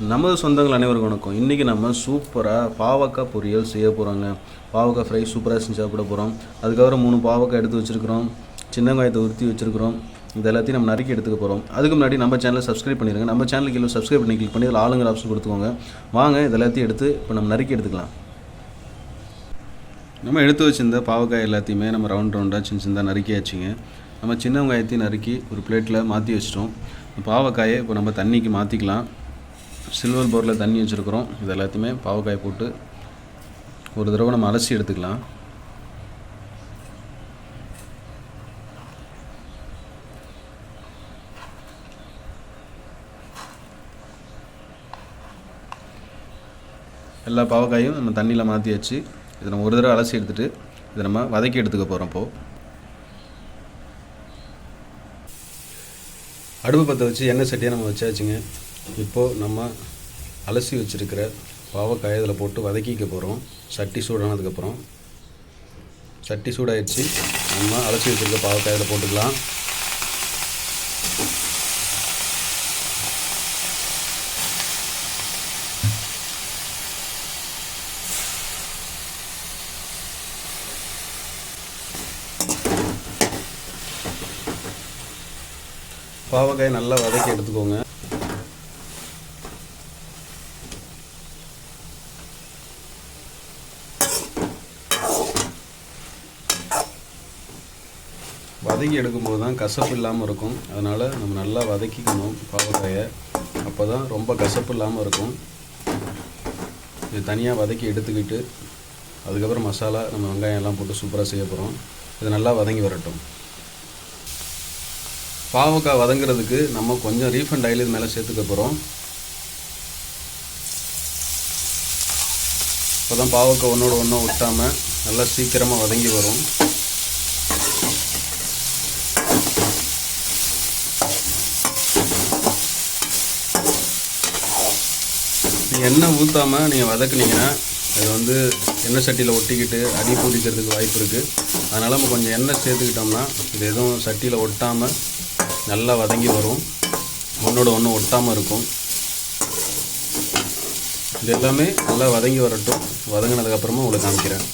நமது சொந்தங்கள் அனைவருக்கும் வணக்கம். இன்றைக்கி நம்ம சூப்பராக பாவக்காய் பொரியல் செய்ய போகிறோங்க. பாவக்காய் ஃப்ரை சூப்பராக செஞ்சு சாப்பிட போகிறோம். அதுக்கப்புறம் 3 பாவக்காய் எடுத்து வச்சுருக்கிறோம், சின்ன வெங்காயத்தை உருத்தி வச்சுருக்கிறோம். இது எல்லாத்தையும் நம்ம நறுக்கி எடுத்துக்க போகிறோம். அதுக்கு முன்னாடி நம்ம சேனலை சப்ஸ்கிரைப் பண்ணிடுங்க. நம்ம சேனலுக்கு கீழே சப்ஸ்கிரைப் பண்ணி கிளிக் பண்ணி அதில் ஆளுங்கிற ஆப்ஷன் கொடுத்துக்கோங்க. வாங்க இது எல்லாத்தையும் எடுத்து இப்போ நம்ம நறுக்கி எடுத்துக்கலாம். நம்ம எடுத்து வச்சுருந்த பாவக்காய் எல்லாத்தையுமே நம்ம ரவுண்டாக சின்ன நறுக்கியாச்சுங்க. நம்ம சின்ன வெங்காயத்தையும் நறுக்கி ஒரு பிளேட்டில் மாற்றி வச்சிட்டோம். பாவக்காயை இப்போ நம்ம தண்ணிக்கு மாற்றிக்கலாம். சில்வர் பவுலில் தண்ணி வச்சுருக்குறோம். இது எல்லாத்தையுமே பாவக்காய் போட்டு ஒரு தடவை நம்ம அலசி எடுத்துக்கலாம். எல்லா பாவக்காயும் நம்ம தண்ணியில் மாற்றி வச்சு இதை நம்ம ஒரு தடவை அலசி எடுத்துகிட்டு இதை நம்ம வதக்கி எடுத்துக்க போகிறோம். இப்போது அடுப்பு பற்ற வச்சு எண்ணெய் சட்டியாக நம்ம வச்சாச்சுங்க. இப்போது நம்ம அலசி வச்சுருக்கிற பாவக்காயை இதில் போட்டு வதக்கிக்க போகிறோம். சட்டி சூடானதுக்கப்புறம் சட்டி சூடாயிடுச்சு. நம்ம அலசி வச்சுருக்க பாவக்காய் இதில் போட்டுக்கலாம். பாவக்காயை நல்லா வதக்கி எடுத்துக்கோங்க. வதக்கி எடுக்கும்போது தான் கசப்பு இல்லாமல் இருக்கும். அதனால் நம்ம நல்லா வதக்கிக்கணும் பாவக்காயை. அப்போ தான் ரொம்ப கசப்பு இல்லாமல் இருக்கும். இது தனியாக வதக்கி எடுத்துக்கிட்டு அதுக்கப்புறம் மசாலா நம்ம வெங்காயம் எல்லாம் போட்டு சூப்பராக செய்ய போகிறோம். இது நல்லா வதங்கி வரட்டும். பாவக்காய் வதங்கிறதுக்கு நம்ம கொஞ்சம் ரீஃபண்ட் ஆயில் இது மேலே சேர்த்துக்க போகிறோம். இப்போ தான் பாவக்காய் ஒன்றோட ஒன்றும் ஒட்டாமல் நல்லா சீக்கிரமாக வதங்கி வரும். எண்ணெய் ஊற்றாமல் நீங்கள் வதக்குனீங்கன்னா அது எண்ணெய் சட்டியில் ஒட்டிக்கிட்டு அடி பிடிக்கிறதுக்கு வாய்ப்பு இருக்குது. அதனால் நம்ம கொஞ்சம் எண்ணெய் சேர்த்துக்கிட்டோம்னா இது எதுவும் சட்டியில் ஒட்டாமல் நல்லா வதங்கி வரும். ஒன்றோட ஒன்று ஒட்டாமல் இருக்கும். இது எல்லாமே நல்லா வதங்கி வரட்டும். வதங்கினதுக்கப்புறமா உங்களுக்கு காமிக்கிறேன்.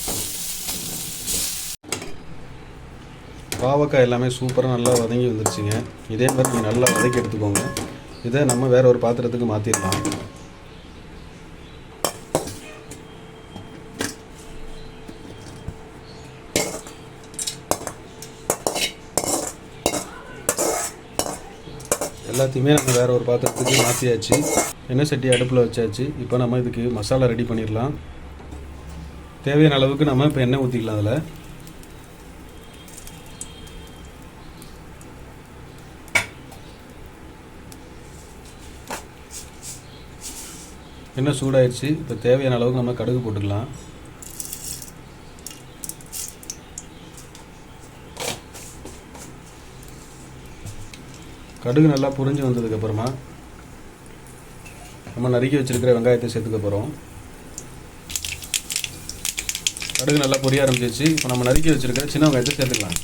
பாவக்காய் எல்லாமே சூப்பராக நல்லா வதங்கி வந்துருச்சுங்க. இதே மாதிரி நீங்கள் நல்லா வதக்கி எடுத்துக்கோங்க. இதை நம்ம வேறு ஒரு பாத்திரத்துக்கு மாற்றிடலாம். எல்லாத்தையுமே நம்ம வேறு ஒரு பாத்திரத்துக்கு மாற்றியாச்சு. எண்ணெய் சட்டி அடுப்பில் வச்சாச்சு. இப்போ நம்ம இதுக்கு மசாலா ரெடி பண்ணிடலாம். தேவையான அளவுக்கு நம்ம இப்போ எண்ணெய் ஊற்றிக்கலாம். அதில் எண்ணெய் சூடாயிடுச்சு. இப்போ தேவையான அளவுக்கு நம்ம கடுகு போட்டுக்கலாம். கடுகு நல்லா புரிஞ்சு வந்ததுக்கப்புறமா நம்ம நறுக்கி வச்சுருக்கிற வெங்காயத்தை சேர்த்துக்க போகிறோம். கடுகு நல்லா பொரிய ஆரம்பிச்சிச்சு. இப்போ நம்ம நறுக்கி வச்சுருக்கிற சின்ன வெங்காயத்தை சேர்த்துக்கலாம்.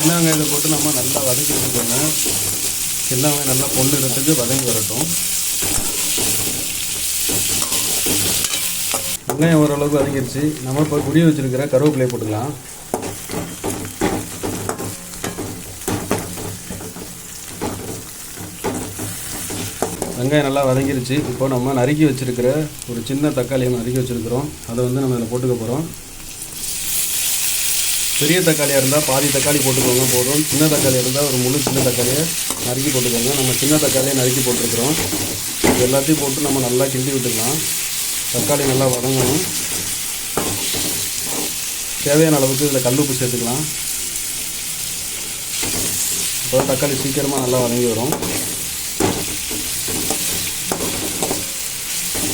சின்ன வெங்காயத்தை போட்டு நம்ம நல்லா வதக்கி வச்சுக்கோங்க. சின்ன வெங்காயம் நல்லா பொண்ணுறதுக்கு வதங்கி வரட்டும். வெங்காயம் ஓரளவுக்கு வதங்கிடுச்சு. நம்ம இப்போ குடிய வச்சுருக்கிற கருவேப்பிலையை போட்டுக்கலாம். வெங்காயம் நல்லா வதங்கிருச்சு. இப்போ நம்ம நறுக்கி வச்சுருக்கிற ஒரு சின்ன தக்காளியை நறுக்கி வச்சுருக்கிறோம். அதை நம்ம இதில் போட்டுக்க போகிறோம். பெரிய தக்காளியாக இருந்தால் பாதி தக்காளி போட்டுக்கோங்க போதும். சின்ன தக்காளியாக இருந்தால் ஒரு முழு சின்ன தக்காளியை நறுக்கி போட்டுக்கோங்க. நம்ம சின்ன தக்காளியை நறுக்கி போட்டுருக்குறோம். இது எல்லாத்தையும் போட்டு நம்ம நல்லா கிண்டி விட்டுக்கலாம். தக்காளி நல்லா வதங்கணும். தேவையான அளவுக்கு இதில் கல்லுப்பு சேர்த்துக்கலாம். அப்போ தக்காளி சீக்கிரமாக நல்லா வதங்கி வரும்.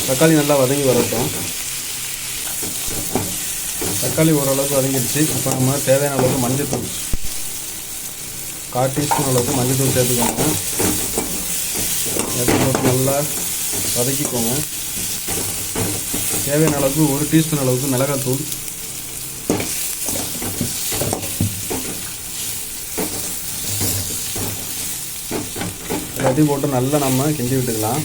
தக்காளி நல்லா வதங்கி வரட்டும். தக்காளி ஓரளவுக்கு வதங்கிடுச்சு. இப்போ நம்ம தேவையான அளவுக்கு மஞ்சள்தூள் 1/4 டீஸ்பூன் அளவுக்கு மஞ்சள்தூள் சேர்த்துக்கோங்க. எடுத்து போட்டு நல்லா வதக்கிக்கோங்க. தேவையான அளவுக்கு 1 டீஸ்பூன் அளவுக்கு மிளகாத்தூள், எல்லாத்தையும் போட்டு நல்லா நம்ம கிண்டி விட்டுக்கலாம்.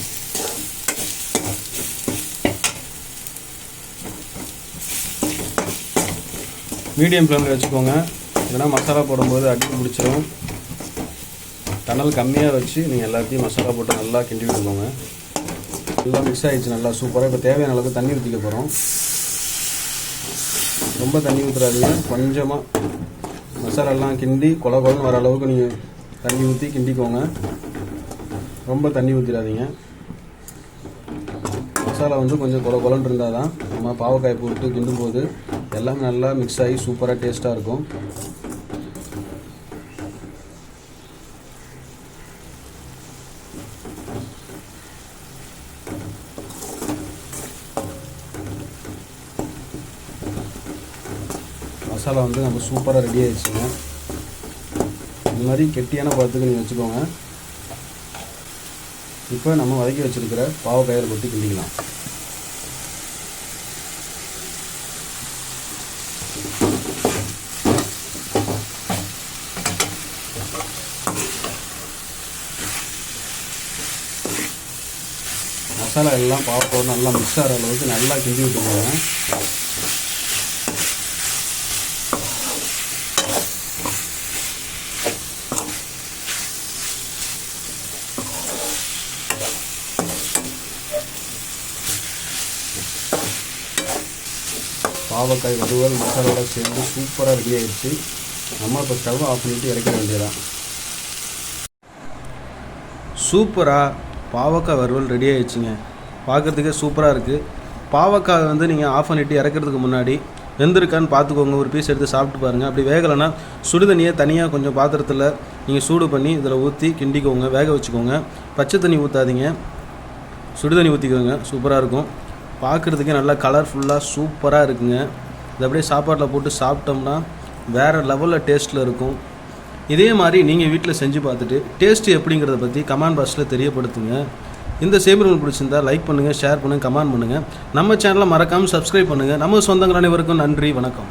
மீடியம் ஃப்ளேமில் வச்சுக்கோங்க, இல்லைனா மசாலா போடும்போது அடிக்கு பிடிச்சிரும். தணல் கம்மியாக வச்சு நீங்கள் எல்லாத்தையும் மசாலா போட்டு நல்லா கிண்டி விட்டுக்கோங்க. நல்லா மிக்ஸ் ஆகிடுச்சு, நல்லா சூப்பராக. இப்போ தேவையான அளவுக்கு தண்ணி ஊற்றிக்க போகிறோம். ரொம்ப தண்ணி ஊற்றுறாதீங்க, கொஞ்சமாக மசாலாலாம் கிண்டி கொலன்னு வர அளவுக்கு நீங்கள் தண்ணி ஊற்றி கிண்டிக்கோங்க. ரொம்ப தண்ணி ஊற்றிடாதீங்க. மசாலா கொஞ்சம் கொலன்னு இருந்தால் தான் நம்ம பாவக்காய் போட்டு கிண்டும் போது எல்லாமே நல்லா மிக்ஸ் ஆகி சூப்பராக டேஸ்ட்டாக இருக்கும். மசாலா நம்ம சூப்பராக ரெடி ஆகிடுச்சுங்க. இந்த மாதிரி கெட்டியான பதத்துக்கு நீங்கள் வச்சுக்கோங்க. இப்போ நம்ம வதக்கி வச்சுருக்கிற பாவக்காயை கொட்டி கிண்டிக்கலாம். மசாலா எல்லாம் பாவக்காய் நல்லா மிக்ஸ் ஆகிற அளவுக்கு நல்லா கிண்டி விட்டுக்கோங்க. பாவக்காய் வறுவல் மசாலோட சேர்ந்து சூப்பராக ரெடி ஆகிடுச்சு. நம்ம இப்போ ஸ்டவ் ஆஃப் பண்ணிவிட்டு இறக்க வேண்டியதான். சூப்பராக பாவக்காய் வறுவல் ரெடி ஆகிடுச்சிங்க. பார்க்குறதுக்கே சூப்பராக இருக்குது. பாவக்காய் நீங்கள் ஆஃப் பண்ணிவிட்டு இறக்கிறதுக்கு முன்னாடி வெந்திருக்கான்னு பார்த்துக்கோங்க. ஒரு பீஸ் எடுத்து சாப்பிட்டு பாருங்கள். அப்படி வேகலைன்னா சுடுதண்ணியை தனியாக கொஞ்சம் பாத்திரத்தில் நீங்கள் சூடு பண்ணி இதில் ஊற்றி கிண்டிக்கோங்க, வேக வச்சுக்கோங்க. பச்சை தண்ணி ஊற்றாதீங்க, சுடுதண்ணி ஊற்றிக்கோங்க. சூப்பராக இருக்கும். பார்க்குறதுக்கே நல்லா கலர்ஃபுல்லாக சூப்பராக இருக்குங்க. இது அப்படியே சாப்பாட்டில் போட்டு சாப்பிட்டோம்னா வேறு லெவலில் டேஸ்ட்டில் இருக்கும். இதே மாதிரி நீங்கள் வீட்டில் செஞ்சு பார்த்துட்டு டேஸ்ட்டு எப்படிங்கிறத பற்றி கமெண்ட் பாக்ஸில் தெரியப்படுத்துங்க. இந்த செய்முறை உங்களுக்கு பிடிச்சிருந்தால் லைக் பண்ணுங்கள், ஷேர் பண்ணுங்கள், கமெண்ட் பண்ணுங்கள். நம்ம சேனலை மறக்காமல் சப்ஸ்கிரைப் பண்ணுங்கள். நம்ம சொந்தங்கள் அனைவருக்கும் நன்றி, வணக்கம்.